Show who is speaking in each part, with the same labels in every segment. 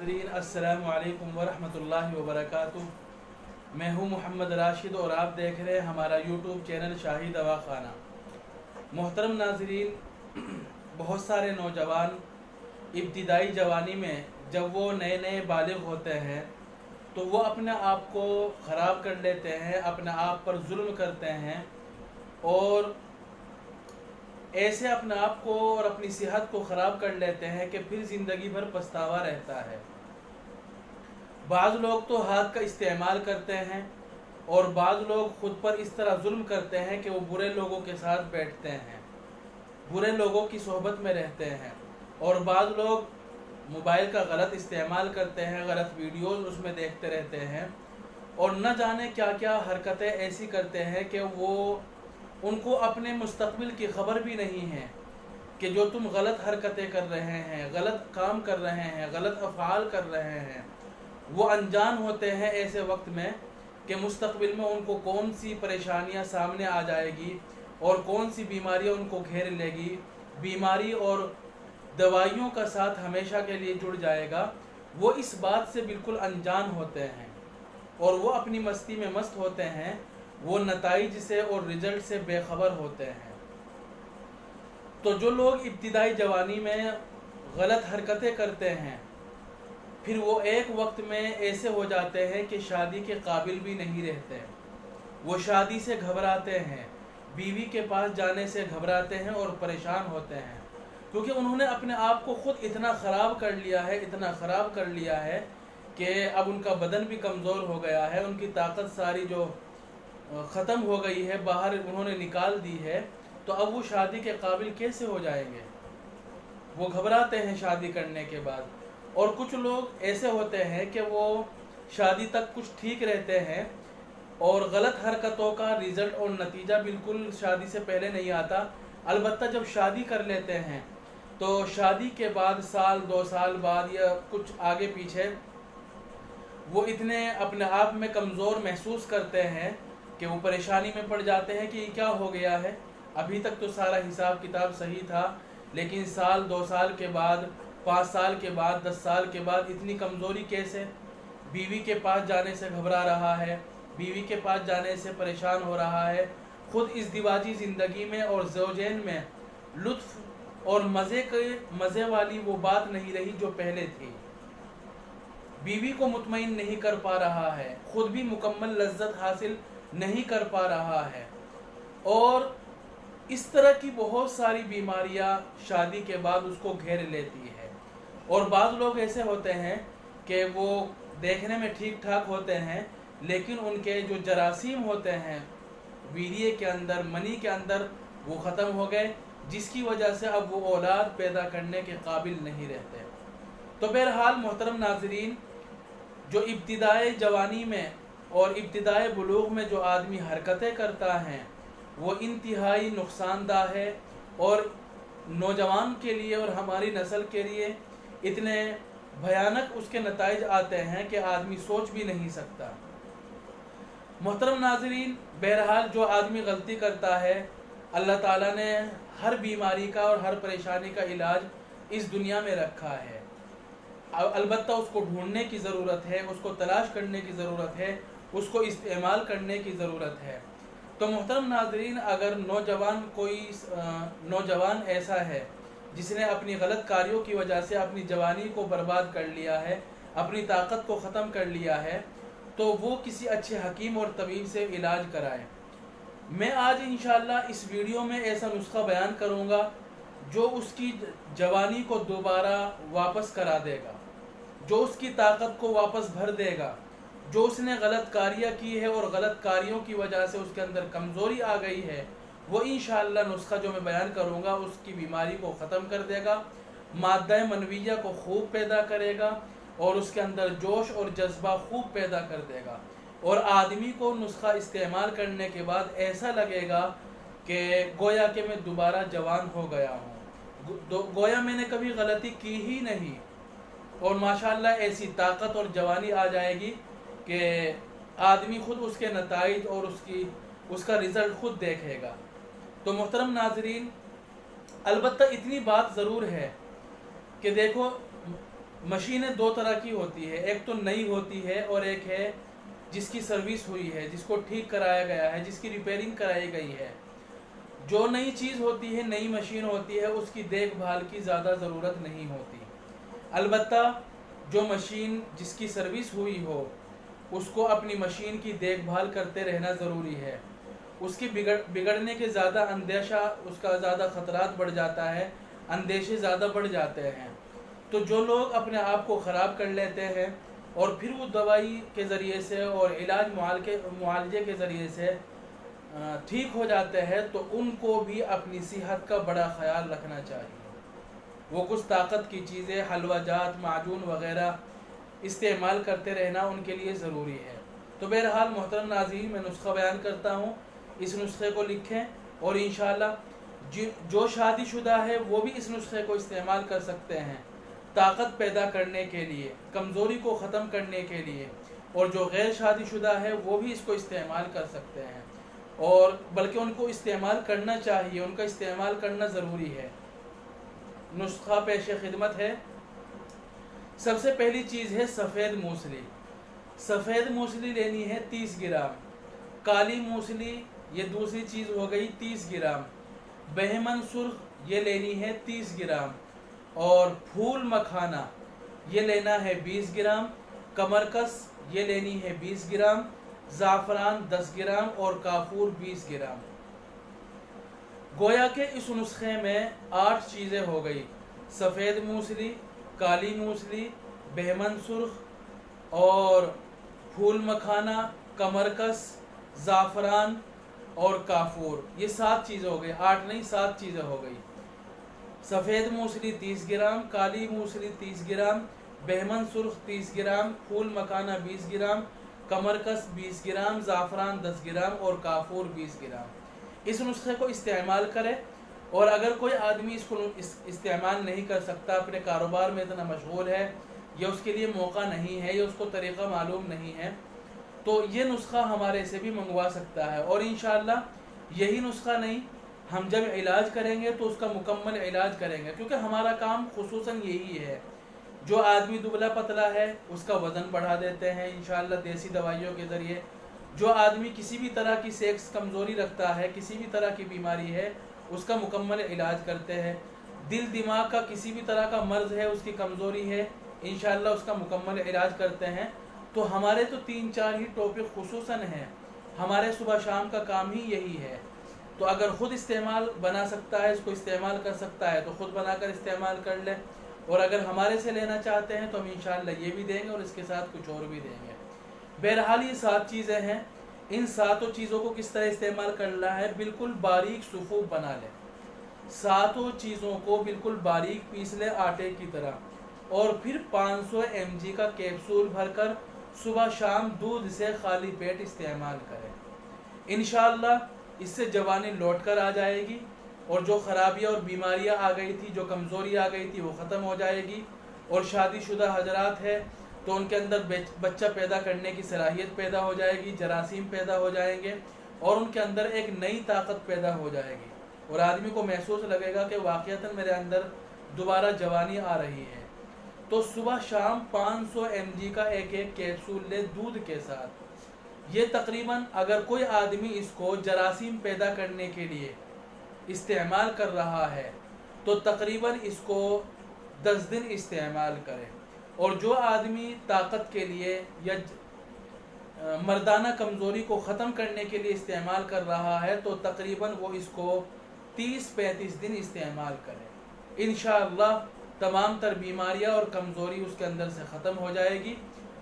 Speaker 1: नाज़रीन अस्सलामु अलैकुम वरहमतुल्लाहि वबरकातुह। मैं हूँ मोहम्मद राशिद और आप देख रहे हैं हमारा यूट्यूब चैनल शाही दवाखाना। मोहतरम नाज़रीन, बहुत सारे नौजवान इब्तिदाई जवानी में जब वो नए नए बालिग होते हैं तो वो अपने आप को ख़राब कर लेते हैं, अपने आप पर जुल्म करते हैं और ऐसे अपने आप को और अपनी सेहत को ख़राब कर लेते हैं कि फिर ज़िंदगी भर पछतावा रहता है। बाज़ लोग तो हाथ का इस्तेमाल करते हैं और बाज़ लोग ख़ुद पर इस तरह जुल्म करते हैं कि वो बुरे लोगों के साथ बैठते हैं, बुरे लोगों की सोहबत में रहते हैं और बाज़ लोग मोबाइल का गलत इस्तेमाल करते हैं, गलत वीडियोज़ उसमें देखते रहते हैं और न जाने क्या क्या हरकतें ऐसी करते हैं कि उनको अपने मुस्तक़बिल की ख़बर भी नहीं है कि जो तुम गलत हरकतें कर रहे हैं, गलत काम कर रहे हैं, गलत अफ़आल कर रहे हैं, वो अनजान होते हैं ऐसे वक्त में कि मुस्तक़बिल में उनको कौन सी परेशानियां सामने आ जाएगी और कौन सी बीमारियां उनको घेर लेगी। बीमारी और दवाइयों का साथ हमेशा के लिए जुड़ जाएगा। वो इस बात से बिल्कुल अनजान होते हैं और वो अपनी मस्ती में मस्त होते हैं, वो नताइज से और रिज़ल्ट से बेखबर होते हैं। तो जो लोग इब्तिदाई जवानी में गलत हरकतें करते हैं फिर वो एक वक्त में ऐसे हो जाते हैं कि शादी के काबिल भी नहीं रहते। वो शादी से घबराते हैं, बीवी के पास जाने से घबराते हैं और परेशान होते हैं क्योंकि उन्होंने अपने आप को ख़ुद इतना ख़राब कर लिया है, इतना ख़राब कर लिया है कि अब उनका बदन भी कमज़ोर हो गया है, उनकी ताकत सारी जो ख़त्म हो गई है, बाहर उन्होंने निकाल दी है। तो अब वो शादी के काबिल कैसे हो जाएंगे? वो घबराते हैं शादी करने के बाद। और कुछ लोग ऐसे होते हैं कि वो शादी तक कुछ ठीक रहते हैं और गलत हरकतों का रिज़ल्ट और नतीजा बिल्कुल शादी से पहले नहीं आता। अलबत्ता जब शादी कर लेते हैं तो शादी के बाद साल 2 साल बाद या कुछ आगे पीछे वो इतने अपने आप में कमज़ोर महसूस करते हैं कि वो परेशानी में पड़ जाते हैं कि ये क्या हो गया है। अभी तक तो सारा हिसाब किताब सही था, लेकिन साल 2 साल के बाद, 5 साल के बाद, 10 साल के बाद इतनी कमज़ोरी कैसे? बीवी के पास जाने से घबरा रहा है, बीवी के पास जाने से परेशान हो रहा है, ख़ुद इस दिवाजी ज़िंदगी में और ज़ौजैन में लुत्फ़ और मज़े वाली वो बात नहीं रही जो पहले थी। बीवी को मुतमईन नहीं कर पा रहा है, ख़ुद भी मुकम्मल लज्जत हासिल नहीं कर पा रहा है और इस तरह की बहुत सारी बीमारियां शादी के बाद उसको घेर लेती है। और बाज़ लोग ऐसे होते हैं कि वो देखने में ठीक ठाक होते हैं लेकिन उनके जो जरासीम होते हैं वीर्य के अंदर, मनी के अंदर, वो ख़त्म हो गए, जिसकी वजह से अब वो औलाद पैदा करने के काबिल नहीं रहते। तो बहरहाल मोहतरम नाज़रीन, जो इब्तिदाई जवानी में और इब्तिदाई बुलूग में जो आदमी हरकतें करता है वो इंतहाई नुकसानदा है और नौजवान के लिए और हमारी नस्ल के लिए इतने भयानक उसके नताइज आते हैं कि आदमी सोच भी नहीं सकता। मोहतरम नाज़रीन, बहरहाल जो आदमी गलती करता है, अल्लाह ताला ने हर बीमारी का और हर परेशानी का इलाज इस दुनिया में रखा है। अलबत्ता उसको ढूंढने की ज़रूरत है, उसको तलाश करने की ज़रूरत है, उसको इस्तेमाल करने की ज़रूरत है। तो मोहतरम नाज़रीन, अगर कोई नौजवान ऐसा है जिसने अपनी गलत कार्यों की वजह से अपनी जवानी को बर्बाद कर लिया है, अपनी ताकत को ख़त्म कर लिया है, तो वो किसी अच्छे हकीम और तबीब से इलाज कराए। मैं आज इंशाअल्लाह इस वीडियो में ऐसा नुस्खा बयान करूँगा जो उसकी जवानी को दोबारा वापस करा देगा, जो उसकी ताकत को वापस भर देगा। जो उसने गलत कार्य की है और गलत कार्यों की वजह से उसके अंदर कमज़ोरी आ गई है, वो इंशाअल्लाह नुस्खा जो मैं बयान करूँगा उसकी बीमारी को ख़त्म कर देगा, माद्दा मनविया को खूब पैदा करेगा और उसके अंदर जोश और जज्बा खूब पैदा कर देगा और आदमी को नुस्खा इस्तेमाल करने के बाद ऐसा लगेगा कि गोया कि मैं दोबारा जवान हो गया हूँ, गोया मैंने कभी गलती की ही नहीं और माशाअल्लाह ऐसी ताकत और जवानी आ जाएगी कि आदमी ख़ुद उसके नताइज और उसका रिज़ल्ट ख़ुद देखेगा। तो मोहतरम नाज़रीन, अलबत्ता इतनी बात ज़रूर है कि देखो, मशीनें दो तरह की होती है, एक तो नई होती है और एक है जिसकी सर्विस हुई है, जिसको ठीक कराया गया है, जिसकी रिपेयरिंग कराई गई है। जो नई चीज़ होती है, नई मशीन होती है, उसकी देखभाल की ज़्यादा ज़रूरत नहीं होती। अलबत्ता जो मशीन जिसकी सर्विस हुई हो उसको अपनी मशीन की देखभाल करते रहना ज़रूरी है। उसकी बिगड़ने के ज़्यादा अंदेशा, उसका ज़्यादा ख़तरात बढ़ जाता है, अंदेशे ज़्यादा बढ़ जाते हैं। तो जो लोग अपने आप को ख़राब कर लेते हैं और फिर वो दवाई के ज़रिए से और इलाज मुआलजे के ज़रिए से ठीक हो जाते हैं, तो उनको भी अपनी सेहत का बड़ा ख्याल रखना चाहिए। वो कुछ ताकत की चीज़ें, हलवा जात, माजून वग़ैरह इस्तेमाल करते रहना उनके लिए ज़रूरी है। तो बहरहाल मोहतरम नाज़रीन, मैं नुस्खा बयान करता हूँ, इस नुस्खे को लिखें और इंशाअल्लाह जो शादीशुदा है वो भी इस नुस्खे को इस्तेमाल कर सकते हैं ताकत पैदा करने के लिए, कमज़ोरी को ख़त्म करने के लिए। और जो गैर शादीशुदा है वो भी इसको इस्तेमाल कर सकते हैं, और बल्कि उनको इस्तेमाल करना चाहिए, उनका इस्तेमाल करना ज़रूरी है। नुस्खा पेश खिदमत है। सबसे पहली चीज़ है सफ़ेद मूसली। सफ़ेद मूसली लेनी है 30 ग्राम। काली मूसली ये दूसरी चीज़ हो गई 30 ग्राम। बहमन सुर्ख ये लेनी है 30 ग्राम। और फूल मखाना ये लेना है 20 ग्राम। कमरकस ये लेनी है 20 ग्राम। ज़ाफ़रान 10 ग्राम और काफूर 20 ग्राम। गोया के इस नुस्खे में 8 चीज़ें हो गई: सफ़ेद मूसली, काली मूसली, बहमन सुर्ख और फूल मखाना, कमरकस, ज़ाफ़रान और काफूर। ये 7 चीज़ें हो गई, 8 नहीं 7 चीज़ें हो गई। सफ़ेद मूसली 30 ग्राम, काली मूसली 30 ग्राम, बहमन सुर्ख 30 ग्राम, फूल मखाना 20 ग्राम, कमरकस 20 ग्राम, ज़ाफ़रान 10 ग्राम और काफूर 20 ग्राम। इस नुस्खे को इस्तेमाल करें। और अगर कोई आदमी इसको इस्तेमाल नहीं कर सकता, अपने कारोबार में इतना मशगूल है, या उसके लिए मौका नहीं है, या उसको तरीक़ा मालूम नहीं है, तो ये नुस्खा हमारे से भी मंगवा सकता है। और इंशाअल्लाह यही नुस्खा नहीं, हम जब इलाज करेंगे तो उसका मुकम्मल इलाज करेंगे, क्योंकि हमारा काम खुसूसन यही है। जो आदमी दुबला पतला है उसका वज़न बढ़ा देते हैं इंशाअल्लाह देसी दवाइयों के ज़रिए। जो आदमी किसी भी तरह की सेक्स कमज़ोरी रखता है, किसी भी तरह की बीमारी है, उसका मुकम्मल इलाज करते हैं। दिल दिमाग का किसी भी तरह का मर्ज़ है, उसकी कमज़ोरी है, इंशाअल्लाह उसका मुकम्मल इलाज करते हैं। तो हमारे तो 3-4 ही टॉपिक खुसूसन हैं, हमारे सुबह शाम का काम ही यही है। तो अगर ख़ुद इस्तेमाल बना सकता है, इसको इस्तेमाल कर सकता है, तो ख़ुद बनाकर इस्तेमाल कर ले। और अगर हमारे से लेना चाहते हैं तो हम इंशाअल्लाह ये भी देंगे और इसके साथ कुछ और भी देंगे। बहरहाल ये 7 चीज़ें हैं। इन 7 चीज़ों को किस तरह इस्तेमाल करना है, बिल्कुल बारीक सुफूफ बना लें। 7 चीज़ों को बिल्कुल बारीक पीस लें आटे की तरह, और फिर 500 mg का कैप्सूल भरकर सुबह शाम दूध से खाली पेट इस्तेमाल करें। इंशाअल्लाह इससे जवानी लौट कर आ जाएगी, और जो ख़राबियाँ और बीमारियाँ आ गई थी, जो कमज़ोरी आ गई थी, वो ख़त्म हो जाएगी। और शादीशुदा हजरात है तो उनके अंदर बच्चा पैदा करने की सलाहियत पैदा हो जाएगी, जरासीम पैदा हो जाएंगे, और उनके अंदर एक नई ताकत पैदा हो जाएगी, और आदमी को महसूस लगेगा कि वाक़ईतन मेरे अंदर दोबारा जवानी आ रही है। तो सुबह शाम 500 mg का एक कैप्सूल ले दूध के साथ। ये तकरीबन अगर कोई आदमी इसको जरासीम पैदा करने के लिए इस्तेमाल कर रहा है तो तकरीबन इसको 10 दिन इस्तेमाल करें। और जो आदमी ताकत के लिए या मर्दाना कमज़ोरी को ख़त्म करने के लिए इस्तेमाल कर रहा है तो तकरीबन वो इसको 30-35 दिन इस्तेमाल करें। इंशाअल्लाह तमाम तर बीमारियां और कमज़ोरी उसके अंदर से ख़त्म हो जाएगी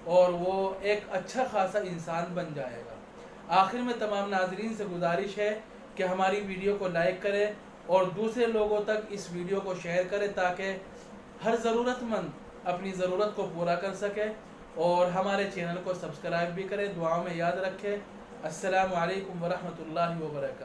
Speaker 1: और वो एक अच्छा खासा इंसान बन जाएगा। आखिर में तमाम नाज़रीन से गुजारिश है कि हमारी वीडियो को लाइक करें और दूसरे लोगों तक इस वीडियो को शेयर करें, ताकि हर ज़रूरतमंद अपनी ज़रूरत को पूरा कर सके। और हमारे चैनल को सब्सक्राइब भी करें, दुआओं में याद रखें। अस्सलामु अलैकुम वरहमतुल्लाहि वबरकातुहू।